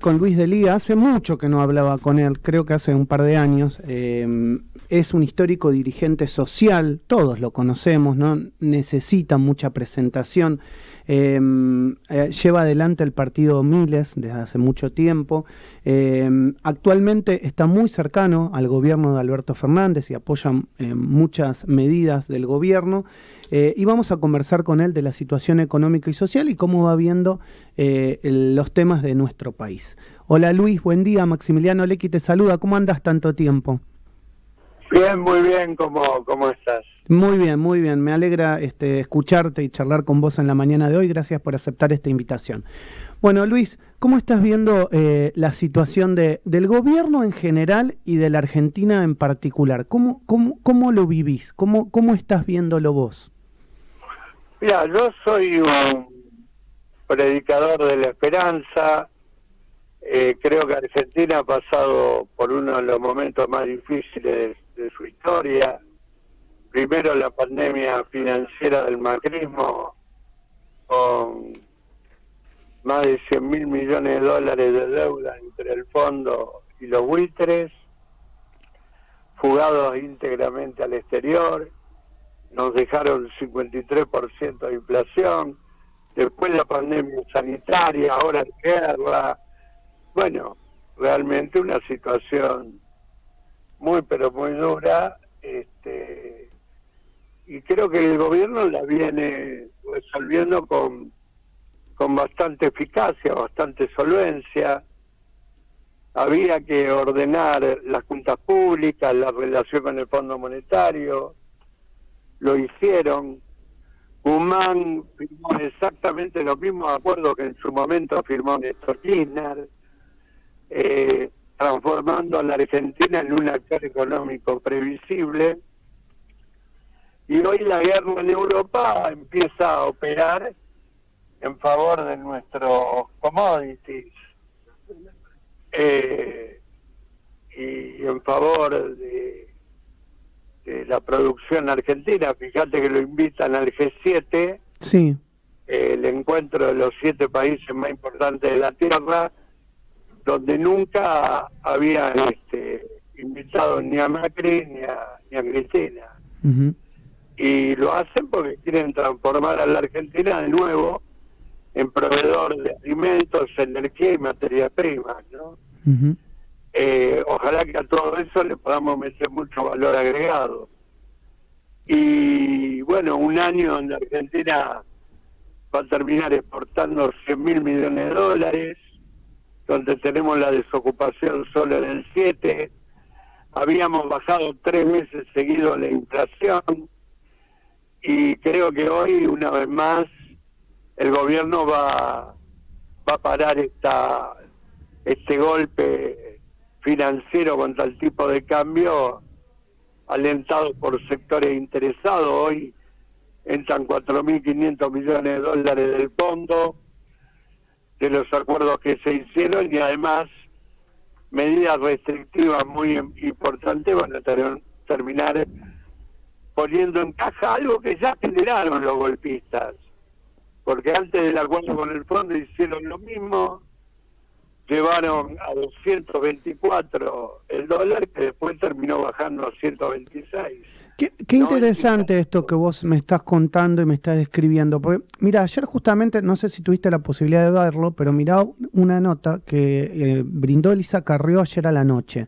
Con Luis Delía, hace mucho que no hablaba con él, creo que hace un par de años. Es un histórico dirigente social, todos lo conocemos, no necesita mucha presentación. Lleva adelante el partido Miles desde hace mucho tiempo. Actualmente está muy cercano al gobierno de Alberto Fernández y apoya muchas medidas del gobierno. Y vamos a conversar con él de la situación económica y social y cómo va viendo los temas de nuestro país. Hola Luis, buen día. Maximiliano Lecky te saluda. ¿Cómo andas tanto tiempo? Bien, muy bien. ¿Cómo estás? Muy bien, muy bien. Me alegra escucharte y charlar con vos en la mañana de hoy. Gracias por aceptar esta invitación. Bueno, Luis, ¿cómo estás viendo la situación del gobierno en general y de la Argentina en particular? ¿Cómo lo vivís? ¿Cómo estás viéndolo vos? Mira, yo soy un predicador de la esperanza. Creo que Argentina ha pasado por uno de los momentos más difíciles de su historia. Primero la pandemia financiera del macrismo, con más de 100.000 millones de dólares de deuda entre el fondo y los buitres, fugados íntegramente al exterior. Nos dejaron 53% de inflación, después la pandemia sanitaria, ahora la guerra. Bueno, realmente una situación muy pero muy dura, y creo que el gobierno la viene resolviendo con bastante eficacia, bastante solvencia. Había que ordenar las cuentas públicas, la relación con el Fondo Monetario, lo hicieron. Guzmán firmó exactamente los mismos acuerdos que en su momento firmó Néstor Kirchner, transformando a la Argentina en un actor económico previsible. Y hoy la guerra en Europa empieza a operar en favor de nuestros commodities, y en favor de la producción argentina. Fíjate que lo invitan al G7, Sí. El encuentro de los 7 países más importantes de la Tierra, donde nunca habían invitado ni a Macri ni a Cristina. Uh-huh. Y lo hacen porque quieren transformar a la Argentina de nuevo en proveedor de alimentos, energía y materias primas, ¿no? Uh-huh. Ojalá que a todo eso le podamos meter mucho valor agregado. Y bueno, un año donde Argentina va a terminar exportando 100.000 millones de dólares, donde tenemos la desocupación solo en el 7%, habíamos bajado 3 meses seguidos la inflación, y creo que hoy, una vez más, el gobierno va a parar este golpe financiero contra el tipo de cambio, alentado por sectores interesados. Hoy entran 4.500 millones de dólares del fondo, de los acuerdos que se hicieron, y además medidas restrictivas muy importantes van a terminar poniendo en caja algo que ya generaron los golpistas, porque antes del acuerdo con el fondo hicieron lo mismo, llevaron a 224 el dólar, que después terminó bajando a 126. Qué interesante esto que vos me estás contando y me estás describiendo, porque mira, ayer justamente, no sé si tuviste la posibilidad de verlo, pero mirá una nota que brindó Elisa Carrió ayer a la noche,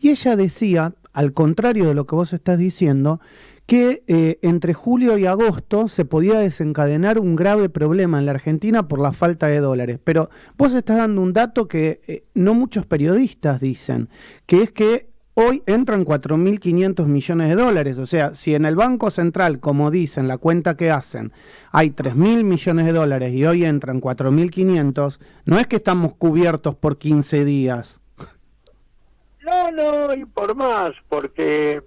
y ella decía, al contrario de lo que vos estás diciendo, que entre julio y agosto se podía desencadenar un grave problema en la Argentina por la falta de dólares. Pero vos estás dando un dato que no muchos periodistas dicen, que es que hoy entran 4.500 millones de dólares. O sea, si en el Banco Central, como dicen, la cuenta que hacen, hay 3.000 millones de dólares y hoy entran 4.500, no es que estamos cubiertos por 15 días. No, y por más, porque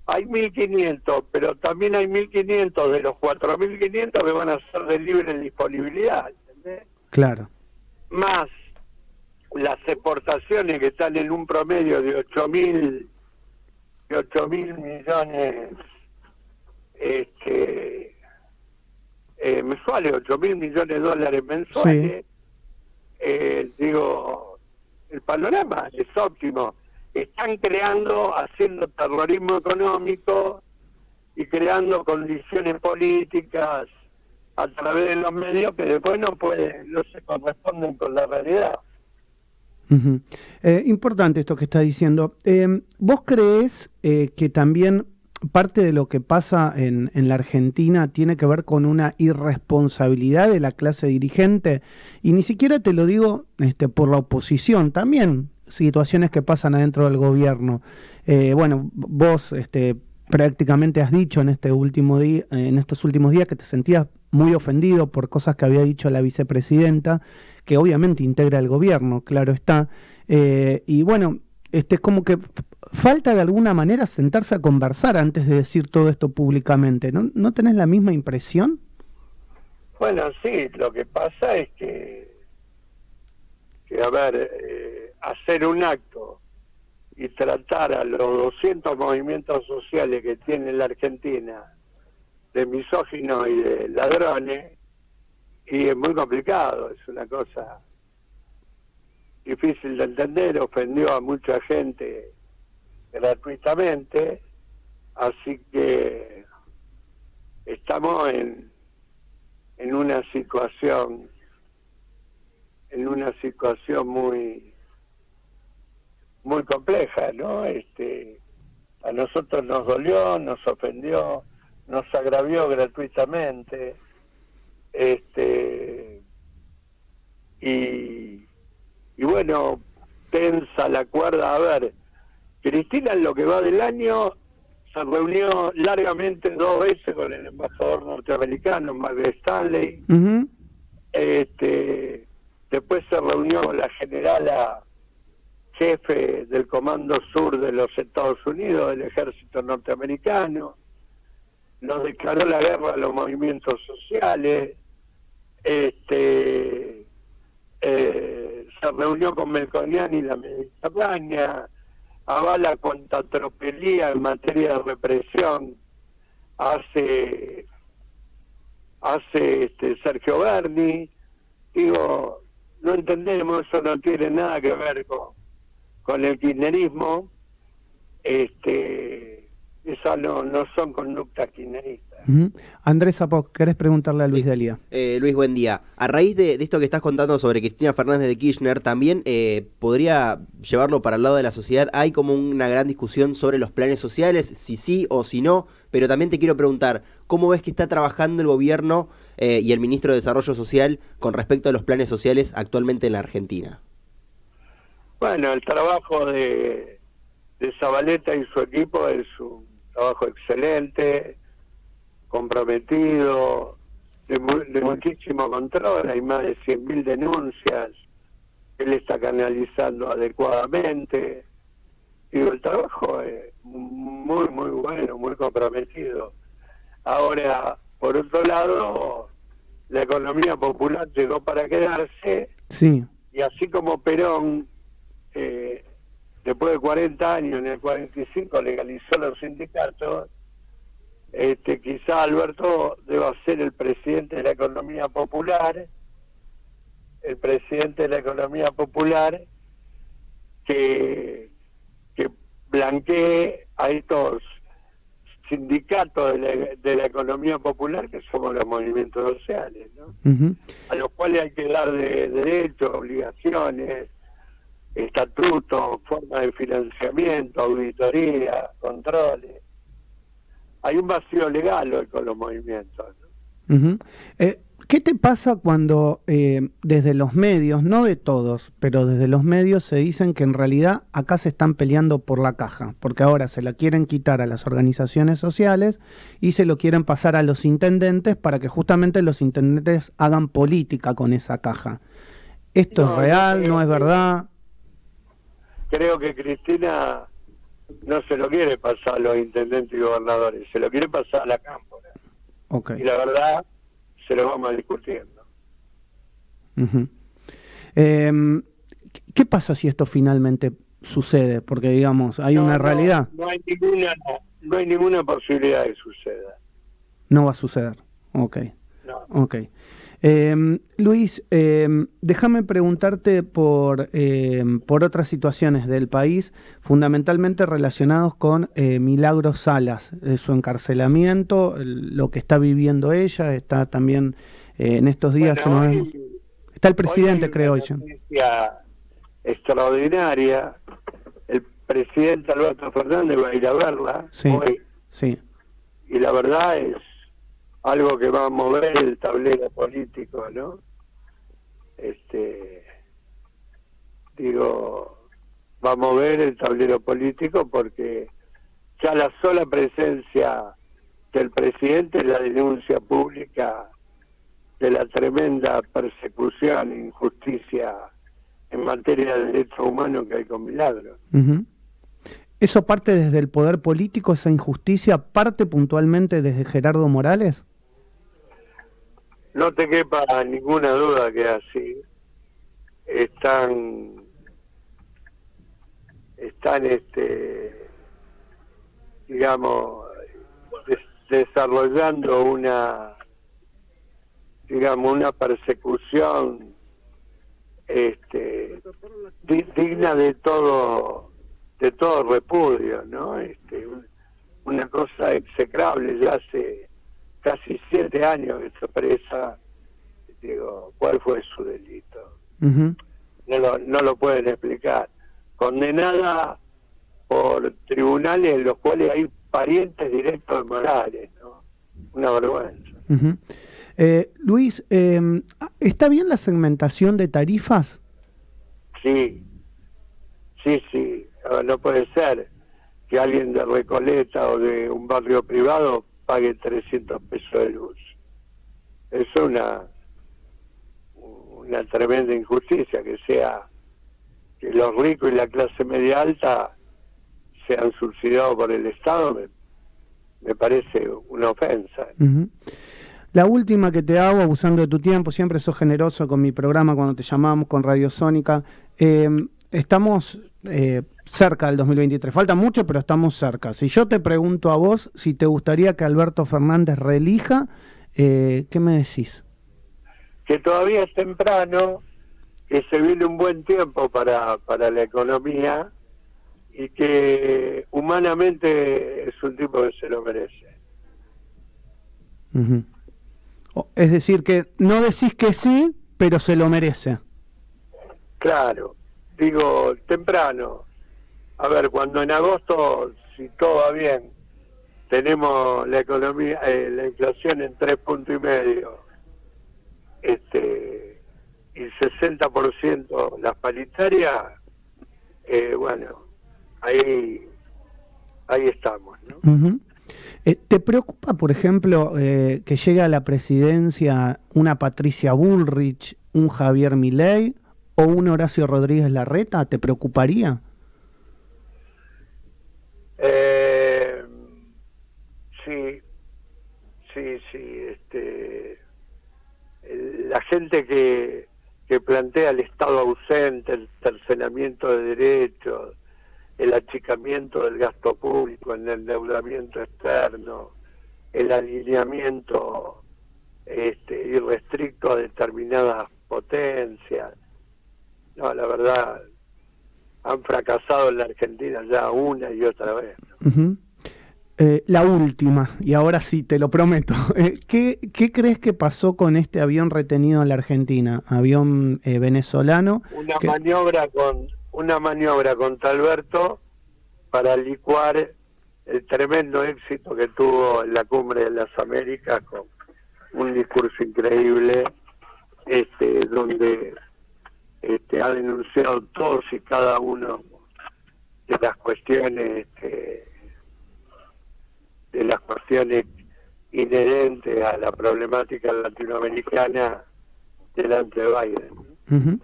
hay 1.500, pero también hay 1.500 de los 4.500 que van a ser de libre disponibilidad, ¿entendés? Claro. Más las exportaciones, que están en un promedio de 8.000 millones mensuales, 8.000 millones de dólares mensuales. Sí. Digo, el panorama es óptimo. Están haciendo terrorismo económico y creando condiciones políticas a través de los medios que después no se corresponden con la realidad. Uh-huh. Importante esto que está diciendo. ¿Vos creés que también parte de lo que pasa en la Argentina tiene que ver con una irresponsabilidad de la clase dirigente? Y ni siquiera te lo digo por la oposición, también situaciones que pasan adentro del gobierno. Bueno, vos prácticamente has dicho en estos últimos días que te sentías muy ofendido por cosas que había dicho la vicepresidenta, que obviamente integra el gobierno, claro está. Y bueno, es como que falta de alguna manera sentarse a conversar antes de decir todo esto públicamente. ¿No tenés la misma impresión? Bueno, sí, lo que pasa es que a ver, hacer un acto y tratar a los 200 movimientos sociales que tiene la Argentina de misóginos y de ladrones, y es muy complicado, es una cosa difícil de entender, ofendió a mucha gente gratuitamente, así que estamos en una situación muy muy compleja, ¿no? A nosotros nos dolió, nos ofendió, nos agravió gratuitamente, y bueno, tensa la cuerda. A ver, Cristina en lo que va del año se reunió largamente 2 veces con el embajador norteamericano, Margaret Stanley. Uh-huh. Después se reunió con la generala jefe del Comando Sur de los Estados Unidos, del ejército norteamericano. Nos declaró la guerra a los movimientos sociales. Se reunió con Melconian y la Mediterránea. Avala cuanta tropelía en materia de represión hace Sergio Berni. Digo, no entendemos, eso no tiene nada que ver con el kirchnerismo. Esas no son conductas kirchneristas. Uh-huh. Andrés Zapoc, ¿querés preguntarle a Luis Delia? Luis, buen día. A raíz de esto que estás contando sobre Cristina Fernández de Kirchner, también podría llevarlo para el lado de la sociedad. Hay como una gran discusión sobre los planes sociales, si sí o si no, pero también te quiero preguntar, ¿cómo ves que está trabajando el gobierno y el ministro de Desarrollo Social con respecto a los planes sociales actualmente en la Argentina? Bueno, el trabajo de Zabaleta y su equipo es un trabajo excelente, comprometido, de muchísimo control. Hay más de 100.000 denuncias, él está canalizando adecuadamente. Digo, el trabajo es muy, muy bueno, muy comprometido. Ahora, por otro lado, la economía popular llegó para quedarse. Sí. Y así como Perón, después de 40 años, en el 45, legalizó los sindicatos, quizá Alberto deba ser el presidente de la economía popular, que blanquee a estos sindicatos de la economía popular, que somos los movimientos sociales, ¿no? Uh-huh. A los cuales hay que dar de derechos, obligaciones, estatutos, formas de financiamiento, auditoría, controles. Hay un vacío legal hoy con los movimientos, ¿no? Uh-huh. ¿Qué te pasa cuando desde los medios, no de todos, pero desde los medios se dicen que en realidad acá se están peleando por la caja? Porque ahora se la quieren quitar a las organizaciones sociales y se lo quieren pasar a los intendentes para que justamente los intendentes hagan política con esa caja. ¿Esto es real? ¿No es verdad? Creo que Cristina no se lo quiere pasar a los intendentes y gobernadores, se lo quiere pasar a la cámpora. Okay. Y la verdad, se lo vamos a discutir, ¿no? Uh-huh. ¿Qué pasa si esto finalmente sucede? Porque, digamos, hay una realidad. No hay ninguna posibilidad de que suceda. No va a suceder. Ok. No. Ok. Luis, déjame preguntarte por otras situaciones del país, fundamentalmente relacionados con Milagros Salas, su encarcelamiento, lo que está viviendo ella, está también en estos días, Bueno, está el presidente, hoy creo una yo. noticia extraordinaria. El presidente Alberto Fernández va a ir a verla hoy, Sí. y la verdad es algo que va a mover el tablero político, ¿no? Va a mover el tablero político porque ya la sola presencia del presidente es la denuncia pública de la tremenda persecución e injusticia en materia de derechos humanos que hay con Milagros. Uh-huh. ¿Eso parte desde el poder político, esa injusticia, parte puntualmente desde Gerardo Morales? No te quepa ninguna duda que así. Están digamos, desarrollando una persecución digna de todo repudio, ¿no? Una cosa execrable. Ya hace casi 7 años que se presa. Digo, ¿cuál fue su delito? Uh-huh. No lo pueden explicar. Condenada por tribunales en los cuales hay parientes directos de Morales, ¿no? Una vergüenza. Uh-huh. Luis, ¿está bien la segmentación de tarifas? Sí. No puede ser que alguien de Recoleta o de un barrio privado pague 300 pesos de luz. Es una tremenda injusticia que los ricos y la clase media alta sean subsidiados por el Estado. Me parece una ofensa. Uh-huh. La última que te hago, abusando de tu tiempo, siempre sos generoso con mi programa cuando te llamamos con Radio Sónica. Estamos cerca del 2023, falta mucho, pero estamos cerca. Si yo te pregunto a vos si te gustaría que Alberto Fernández reelija, ¿qué me decís? Que todavía es temprano, que se viene un buen tiempo para la economía y que humanamente es un tipo que se lo merece. Uh-huh. Es decir, que no decís que sí, pero se lo merece. Claro, digo, temprano. A ver, cuando en agosto, si todo va bien, tenemos la economía, la inflación en 3,5 y 60% las paritarias, bueno, ahí estamos, ¿no? Uh-huh. ¿Te preocupa, por ejemplo, que llegue a la presidencia una Patricia Bullrich, un Javier Milei o un Horacio Rodríguez Larreta? ¿Te preocuparía? Sí. La gente que plantea el Estado ausente, el cercenamiento de derechos, el achicamiento del gasto público, el endeudamiento externo, el alineamiento irrestricto a determinadas potencias. No, la verdad, han fracasado en la Argentina ya una y otra vez, ¿no? Uh-huh. La última, y ahora sí, te lo prometo. ¿Qué crees que pasó con este avión retenido en la Argentina? Avión venezolano. Una maniobra contra Alberto para licuar el tremendo éxito que tuvo en la Cumbre de las Américas, con un discurso increíble, donde ha denunciado todos y cada uno de las cuestiones inherentes a la problemática latinoamericana delante de Biden. Uh-huh.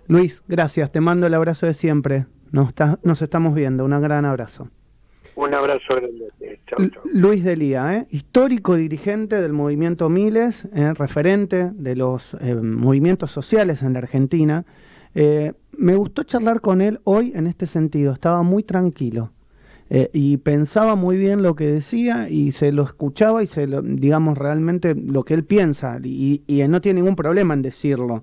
Luis, gracias, te mando el abrazo de siempre. Nos estamos viendo, un gran abrazo. Un abrazo grande. Chau. Luis D'Elia, histórico dirigente del movimiento Miles, referente de los movimientos sociales en la Argentina. Me gustó charlar con él hoy en este sentido, estaba muy tranquilo. y pensaba muy bien lo que decía y se lo escuchaba y digamos realmente lo que él piensa y no tiene ningún problema en decirlo.